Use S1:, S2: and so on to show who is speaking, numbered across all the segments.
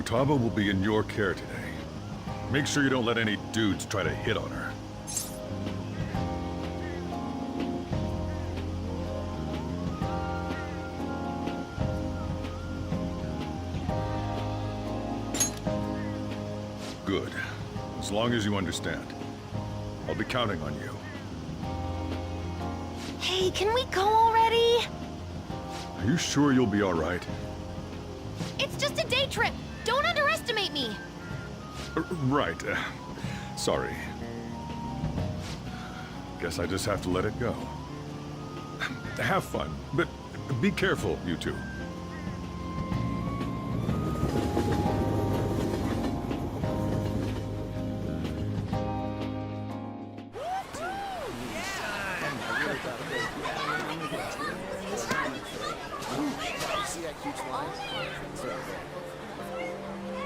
S1: Futaba will be in your care today. Make sure you don't let any dudes try to hit on her. Good. As long as you understand. I'll be counting on you.
S2: Hey, can we go already?
S1: Are you sure you'll be all right?
S2: It's just a day trip. Don't underestimate me.
S1: Right. Sorry. Guess I just have to let it go. Have fun, but be careful, you two.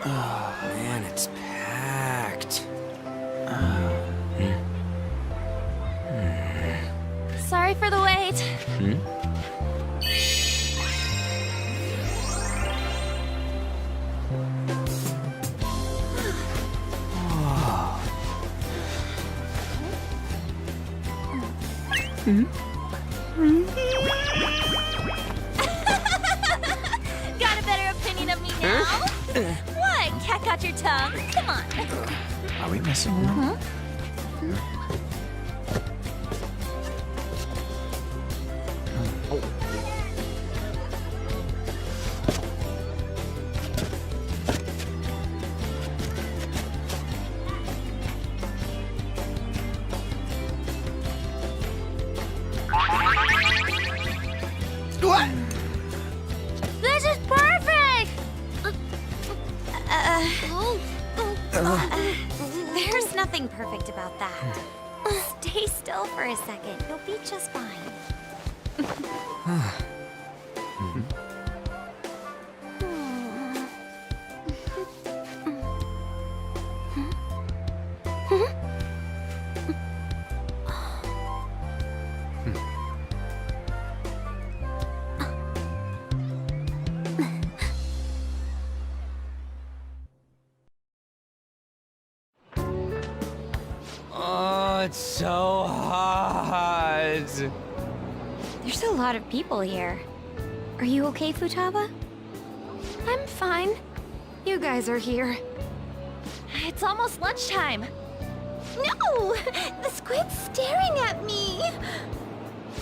S3: Oh, man, it's packed.
S2: Sorry for the wait. Got a better opinion of me now? What? Cat got your tongue? Come on.
S3: Are we messing around?
S4: What?
S2: This is perfect! There's nothing perfect about that. Stay still for a second. You'll be just fine.
S3: Oh, it's so hot.
S2: There's a lot of people here. Are you okay, Futaba? I'm fine. You guys are here. It's almost lunchtime. No! The squid's staring at me!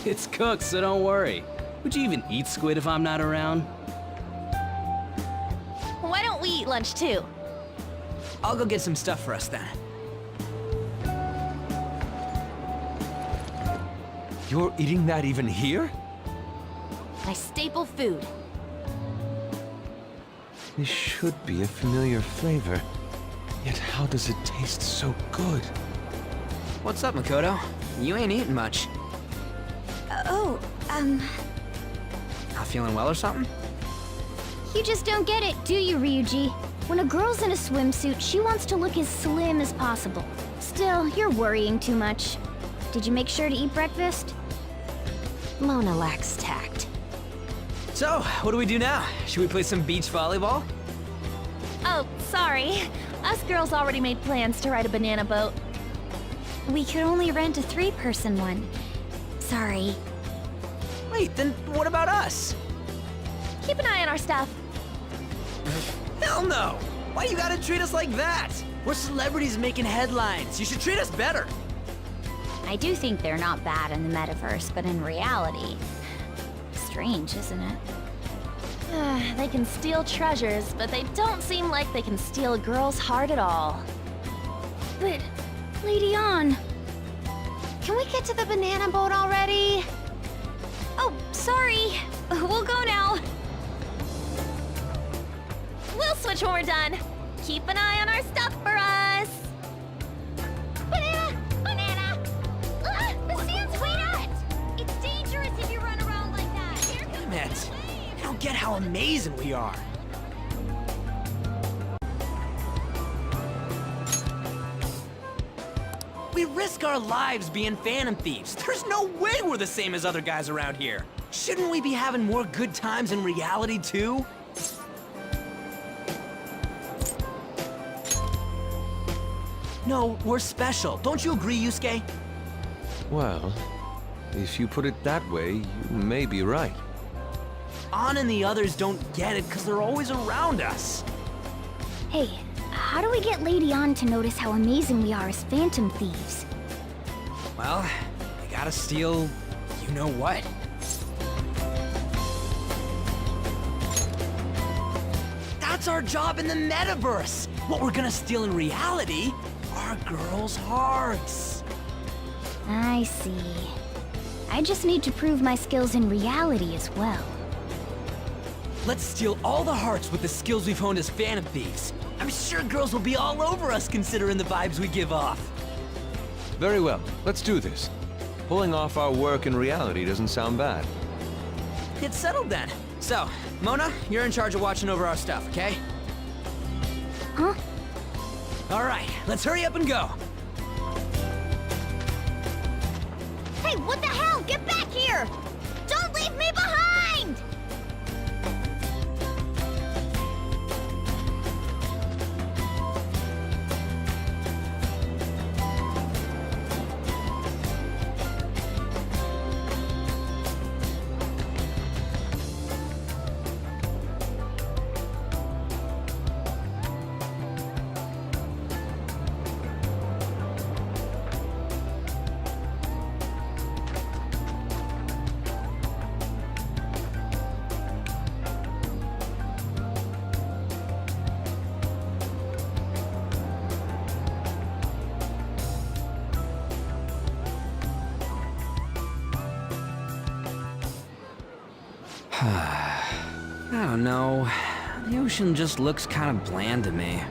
S5: It's cooked, so don't worry. Would you even eat squid if I'm not around?
S2: Why don't we eat lunch too?
S3: I'll go get some stuff for us then.
S4: You're eating that even here?
S2: My staple food.
S4: This should be a familiar flavor. Yet how does it taste so good?
S3: What's up, Makoto? You ain't eating much. Not feeling well or something?
S6: You just don't get it, do you, Ryuji? When a girl's in a swimsuit, she wants to look as slim as possible. Still, you're worrying too much. Did you make sure to eat breakfast?
S2: Mona lacks tact.
S3: So, what do we do now? Should we play some beach volleyball?
S2: Oh, sorry. Us girls already made plans to ride a banana boat.
S6: We could only rent a 3-person one. Sorry.
S3: Wait, then what about us?
S2: Keep an eye on our stuff.
S3: Hell no! Why you gotta treat us like that? We're celebrities making headlines. You should treat us better.
S6: I do think they're not bad in the metaverse, but in reality... Strange, isn't it?
S2: They can steal treasures, but they don't seem like they can steal a girl's heart at all.
S6: But, Lady Ann...
S2: Can we get to the banana boat already?
S6: Oh, sorry. We'll go now.
S2: We'll switch when we're done. Keep an eye on our stuff for us. Banana! Banana! Ah, the sand's wet! It's dangerous if you run around like that. Here comes
S3: Damn it.
S2: the wave.
S3: I don't get how amazing we are. We risk our lives being phantom thieves. There's no way we're the same as other guys around here. Shouldn't we be having more good times in reality, too? No, we're special. Don't you agree, Yusuke?
S4: Well, if you put it that way, you may be right.
S3: An and the others don't get it because they're always around us.
S6: Hey, how do we get Lady An to notice how amazing we are as phantom thieves?
S3: Well, I gotta steal you know what. That's our job in the metaverse. What we're gonna steal in reality are girls' hearts.
S6: I see. I just need to prove my skills in reality as well.
S3: Let's steal all the hearts with the skills we've honed as phantom thieves. I'm sure girls will be all over us considering the vibes we give off.
S4: Very well, let's do this. Pulling off our work in reality doesn't sound bad.
S3: It's settled then. So, Mona, you're in charge of watching over our stuff, okay?
S6: Huh?
S3: All right, let's hurry up and go.
S6: Hey, what the hell? Get back here! Don't leave me behind!
S3: I don't know. The ocean just looks kind of bland to me.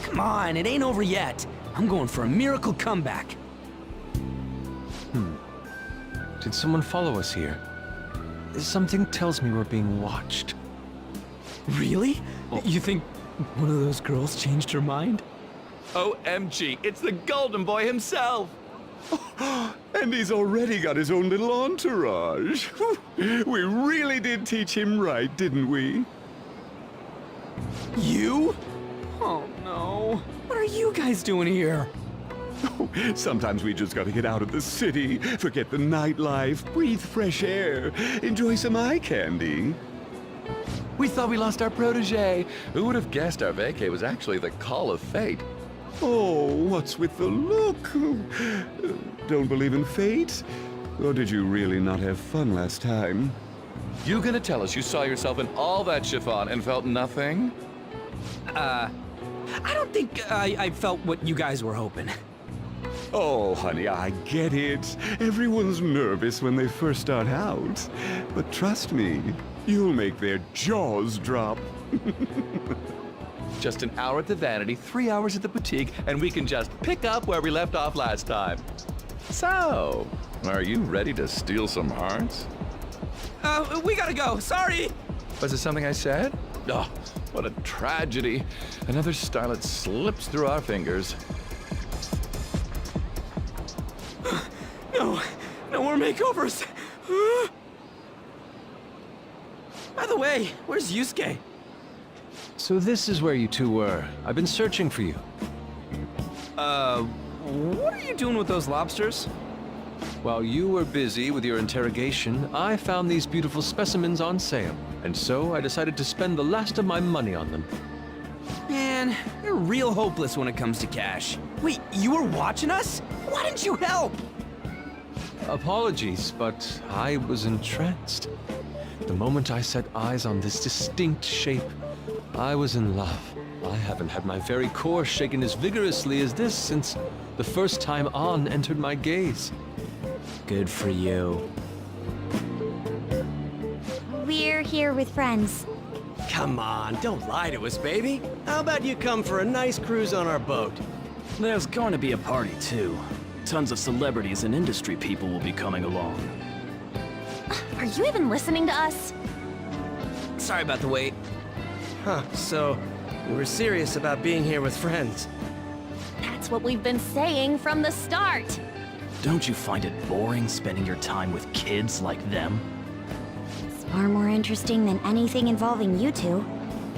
S3: Come on, it ain't over yet. I'm going for a miracle comeback.
S4: Did someone follow us here? Something tells me we're being watched.
S3: Really? You think one of those girls changed her mind?
S7: OMG, it's the Golden Boy himself!
S1: And he's already got his own little entourage. We really did teach him right, didn't we?
S3: You? Oh no. What are you guys doing here?
S1: Sometimes we just gotta get out of the city, forget the nightlife, breathe fresh air, enjoy some eye candy.
S7: We thought we lost our protege. Who would have guessed our vacay was actually the call of fate?
S1: Oh, what's with the look? Don't believe in fate? Or did you really not have fun last time?
S7: You gonna tell us you saw yourself in all that chiffon and felt nothing?
S3: I don't think I felt what you guys were hoping.
S1: Oh, honey, I get it. Everyone's nervous when they first start out. But trust me, you'll make their jaws drop.
S7: Just an hour at the Vanity, 3 hours at the boutique, and we can just pick up where we left off last time. So, are you ready to steal some hearts?
S3: We gotta go. Sorry.
S7: Was it something I said? Oh, what a tragedy. Another starlet slips through our fingers.
S3: No more makeovers. By the way, where's Yusuke?
S4: So this is where you two were. I've been searching for you.
S3: What are you doing with those lobsters?
S4: While you were busy with your interrogation, I found these beautiful specimens on sale. And so I decided to spend the last of my money on them.
S3: Man, you're real hopeless when it comes to cash. Wait, you were watching us? Why didn't you help?
S4: Apologies, but I was entranced. The moment I set eyes on this distinct shape, I was in love. I haven't had my very core shaken as vigorously as this since the first time An entered my gaze.
S3: Good for you.
S2: We're here with friends.
S8: Come on, don't lie to us, baby. How about you come for a nice cruise on our boat?
S5: There's going to be a party, too. Tons of celebrities and industry people will be coming along.
S2: Are you even listening to us?
S3: Sorry about the wait.
S8: Huh, so you were serious about being here with friends.
S2: That's what we've been saying from the start.
S5: Don't you find it boring spending your time with kids like them?
S6: It's far more interesting than anything involving you two.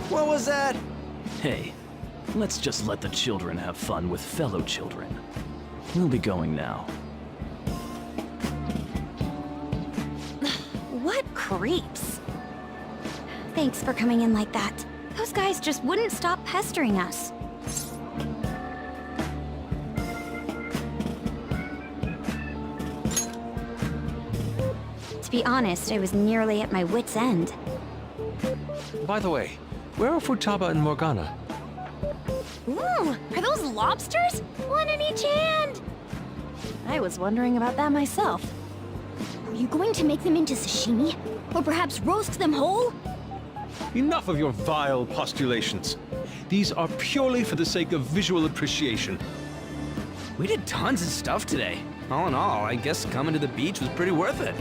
S8: What was that?
S5: Hey, let's just let the children have fun with fellow children. We'll be going now.
S2: What creeps?
S6: Thanks for coming in like that. Those guys just wouldn't stop pestering us. To be honest, I was nearly at my wit's end.
S4: By the way, where are Futaba and Morgana?
S2: Ooh, are those lobsters? One in each hand! I was wondering about that myself.
S6: Are you going to make them into sashimi? Or perhaps roast them whole?
S4: Enough of your vile postulations. These are purely for the sake of visual appreciation.
S3: We did tons of stuff today. All in all, I guess coming to the beach was pretty worth it.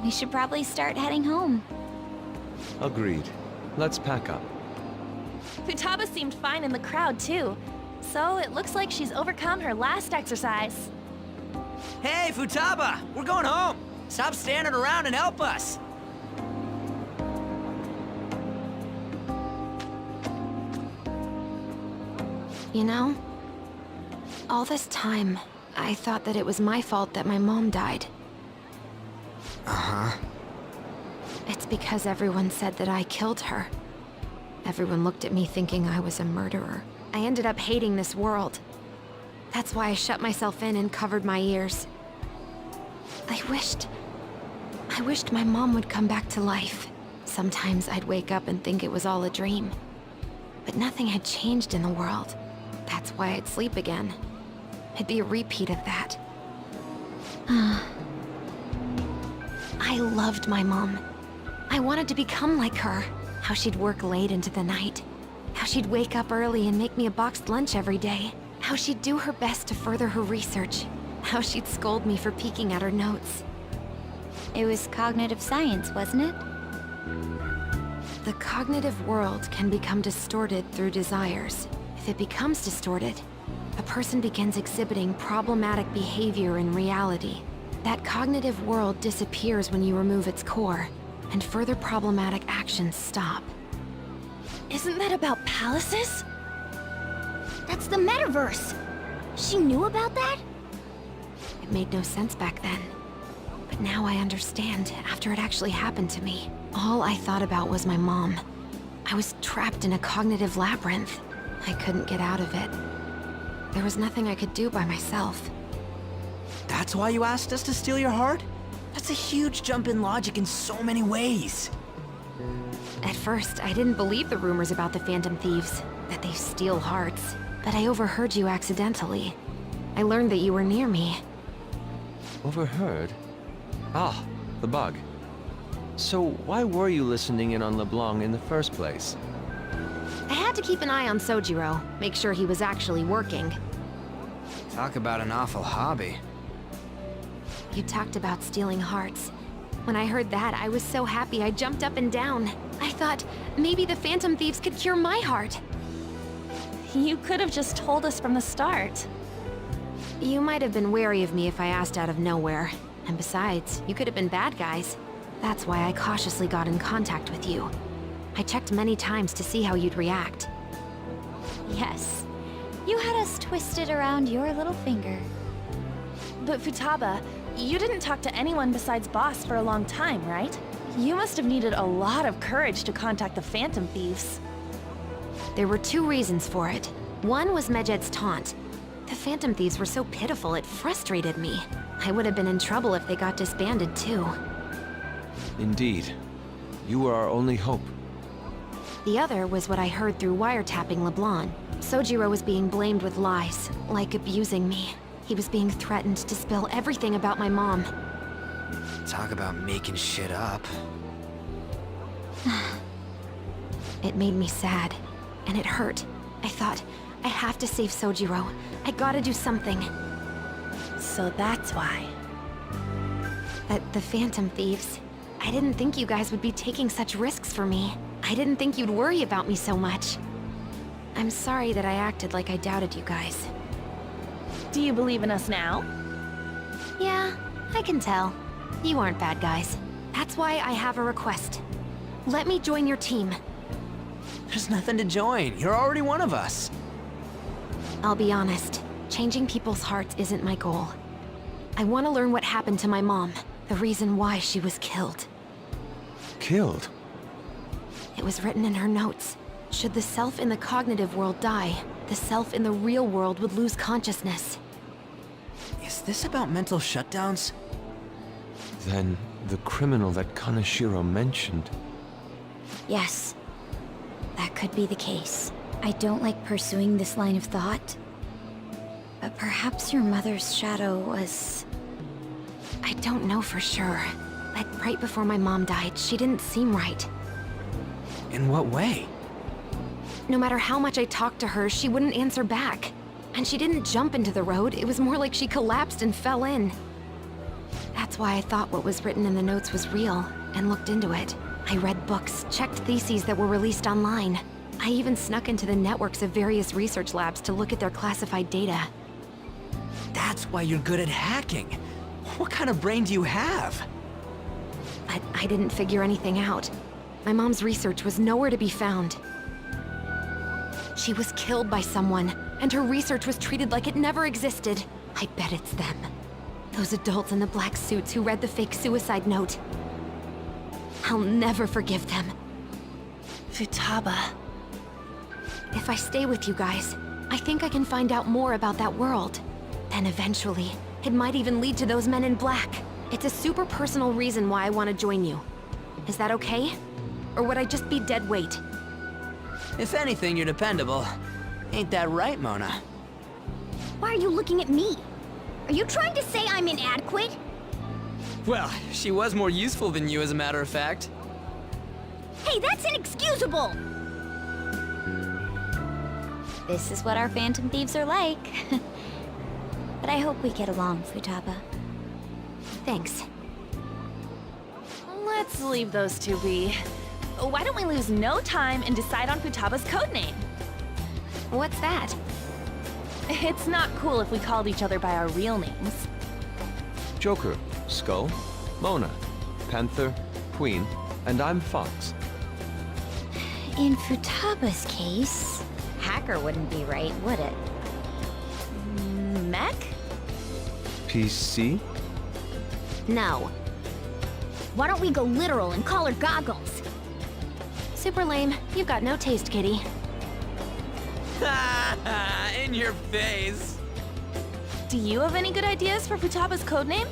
S6: We should probably start heading home.
S4: Agreed. Let's pack up.
S2: Futaba seemed fine in the crowd, too. So it looks like she's overcome her last exercise.
S3: Hey, Futaba! We're going home! Stop standing around and help us!
S2: You know, all this time, I thought that it was my fault that my mom died.
S3: Uh-huh.
S2: It's because everyone said that I killed her. Everyone looked at me thinking I was a murderer. I ended up hating this world. That's why I shut myself in and covered my ears. I wished my mom would come back to life. Sometimes I'd wake up and think it was all a dream. But nothing had changed in the world. That's why I'd sleep again. It'd be a repeat of that. I loved my mom. I wanted to become like her. How she'd work late into the night. How she'd wake up early and make me a boxed lunch every day. How she'd do her best to further her research. How she'd scold me for peeking at her notes.
S6: It was cognitive science, wasn't it?
S2: The cognitive world can become distorted through desires. If it becomes distorted, a person begins exhibiting problematic behavior in reality. That cognitive world disappears when you remove its core, and further problematic actions stop. Isn't that about palaces?
S6: That's the metaverse! She knew about that?
S2: It made no sense back then. But now I understand, after it actually happened to me. All I thought about was my mom. I was trapped in a cognitive labyrinth. I couldn't get out of it. There was nothing I could do by myself.
S3: That's why you asked us to steal your heart? That's a huge jump in logic in so many ways.
S2: At first, I didn't believe the rumors about the Phantom Thieves, that they steal hearts. But I overheard you accidentally. I learned that you were near me.
S4: Overheard? Ah, the bug. So why were you listening in on LeBlanc in the first place?
S2: I had to keep an eye on Sojiro, make sure he was actually working.
S3: Talk about an awful hobby.
S2: You talked about stealing hearts. When I heard that, I was so happy I jumped up and down. I thought, maybe the Phantom Thieves could cure my heart. You could have just told us from the start. You might have been wary of me if I asked out of nowhere. And besides, you could have been bad guys. That's why I cautiously got in contact with you. I checked many times to see how you'd react.
S6: Yes. You had us twisted around your little finger.
S2: But Futaba, you didn't talk to anyone besides Boss for a long time, right? You must have needed a lot of courage to contact the Phantom Thieves. There were two reasons for it. One was Medjed's taunt. The Phantom Thieves were so pitiful it frustrated me. I would have been in trouble if they got disbanded too.
S4: Indeed. You were our only hope.
S2: The other was what I heard through wiretapping LeBlanc. Sojiro was being blamed with lies, like abusing me. He was being threatened to spill everything about my mom.
S3: Talk about making shit up.
S2: It made me sad, and it hurt. I thought, I have to save Sojiro. I gotta do something.
S9: So that's why.
S2: The Phantom Thieves. I didn't think you guys would be taking such risks for me. I didn't think you'd worry about me so much. I'm sorry that I acted like I doubted you guys.
S9: Do you believe in us now?
S2: Yeah, I can tell. You aren't bad guys. That's why I have a request. Let me join your team.
S3: There's nothing to join. You're already one of us.
S2: I'll be honest, changing people's hearts isn't my goal. I want to learn what happened to my mom, the reason why she was killed.
S4: Killed?
S2: It was written in her notes. Should the self in the cognitive world die, the self in the real world would lose consciousness.
S3: Is this about mental shutdowns?
S4: Then the criminal that Kaneshiro mentioned.
S6: Yes, that could be the case. I don't like pursuing this line of thought, but perhaps your mother's shadow was...
S2: I don't know for sure, but right before my mom died, she didn't seem right.
S3: In what way?
S2: No matter how much I talked to her, she wouldn't answer back. And she didn't jump into the road, it was more like she collapsed and fell in. That's why I thought what was written in the notes was real, and looked into it. I read books, checked theses that were released online. I even snuck into the networks of various research labs to look at their classified data.
S3: That's why you're good at hacking. What kind of brain do you have?
S2: But I didn't figure anything out. My mom's research was nowhere to be found. She was killed by someone, and her research was treated like it never existed. I bet it's them. Those adults in the black suits who read the fake suicide note. I'll never forgive them.
S9: Futaba.
S2: If I stay with you guys, I think I can find out more about that world. Then eventually, it might even lead to those men in black. It's a super personal reason why I want to join you. Is that okay? Or would I just be dead weight?
S3: If anything, you're dependable. Ain't that right, Mona?
S6: Why are you looking at me? Are you trying to say I'm inadequate?
S3: Well, she was more useful than you, as a matter of fact.
S6: Hey, that's inexcusable!
S2: This is what our Phantom Thieves are like. But I hope we get along, Futaba. Thanks.
S9: Let's leave those two be. Why don't we lose no time and decide on Futaba's codename?
S2: What's that?
S9: It's not cool if we called each other by our real names.
S4: Joker, Skull, Mona, Panther, Queen, and I'm Fox.
S6: In Futaba's case, hacker wouldn't be right, would it?
S9: Mech?
S4: PC?
S2: No.
S6: Why don't we go literal and call her Goggles?
S2: Super lame. You've got no taste, kitty.
S3: In your face.
S9: Do you have any good ideas for Futaba's codename?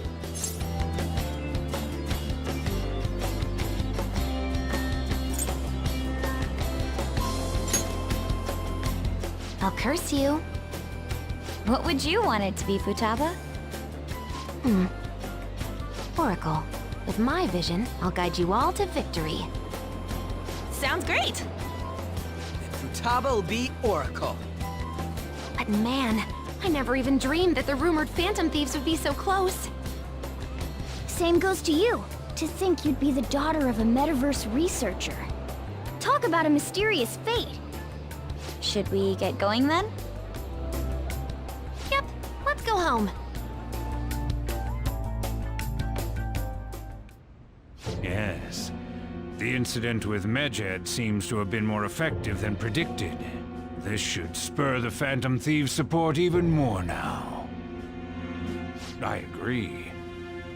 S2: I'll curse you. What would you want it to be, Futaba? Oracle. With my vision, I'll guide you all to victory.
S9: Sounds great!
S3: Futaba will be Oracle.
S2: But man, I never even dreamed that the rumored Phantom Thieves would be so close.
S6: Same goes to you. To think you'd be the daughter of a metaverse researcher. Talk about a mysterious fate.
S2: Should we get going then? Yep, let's go home.
S10: Yes. The incident with Medjed seems to have been more effective than predicted. This should spur the Phantom Thieves' support even more now. I agree.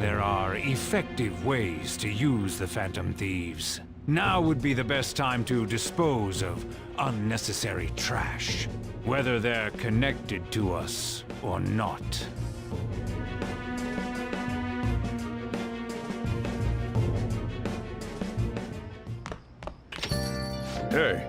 S10: There are effective ways to use the Phantom Thieves. Now would be the best time to dispose of unnecessary trash, whether they're connected to us or not.
S1: Hey.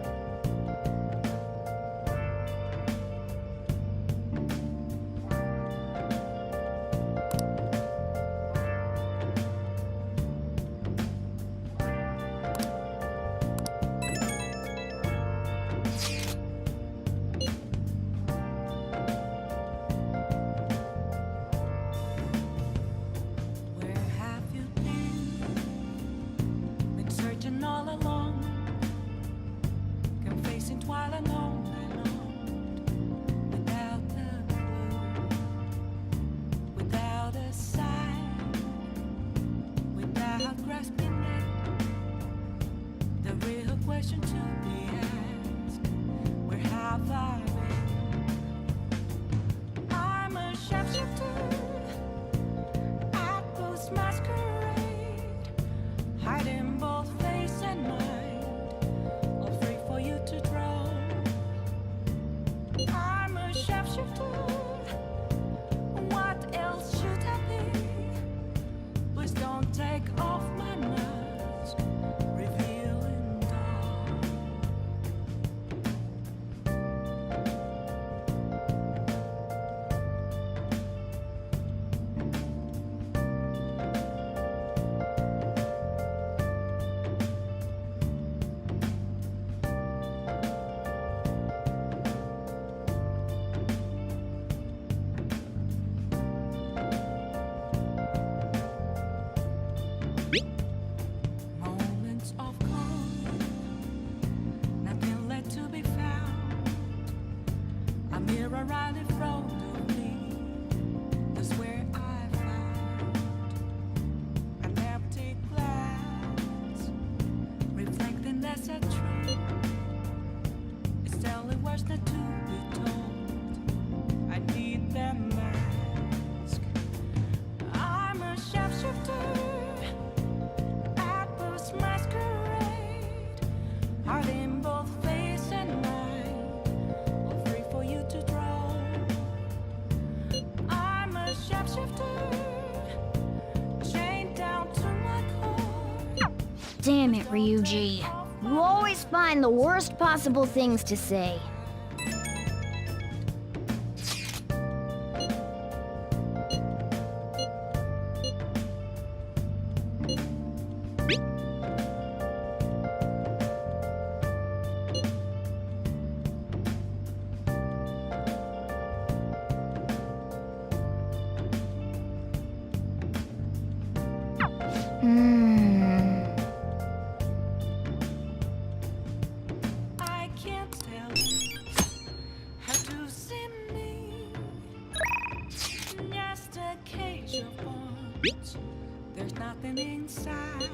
S11: and all alone, confessing while alone, without a clue, without a sign, without grasping it. The real question to be asked: where have I been? I'm a shapeshifter at Post Masquerade, hiding both face and mind, all free for you to draw. I'm a shapeshifter. What else should I be? Please don't take off my mask, revealing dawn. Moments of calm, nothing left to be found. A mirror right in front of me, that's where I found an empty glass, reflecting as a tree. It's telling words not to be told. I need that mask. I'm a shapeshifter at Post Masquerade, hiding both face and mind, all free for you to draw. I'm a shapeshifter, chained down to my core.
S6: Damn it, Ryuji. You always find the worst possible things to say.
S11: I can't tell you how to see me. Just a cage of bones. There's nothing inside.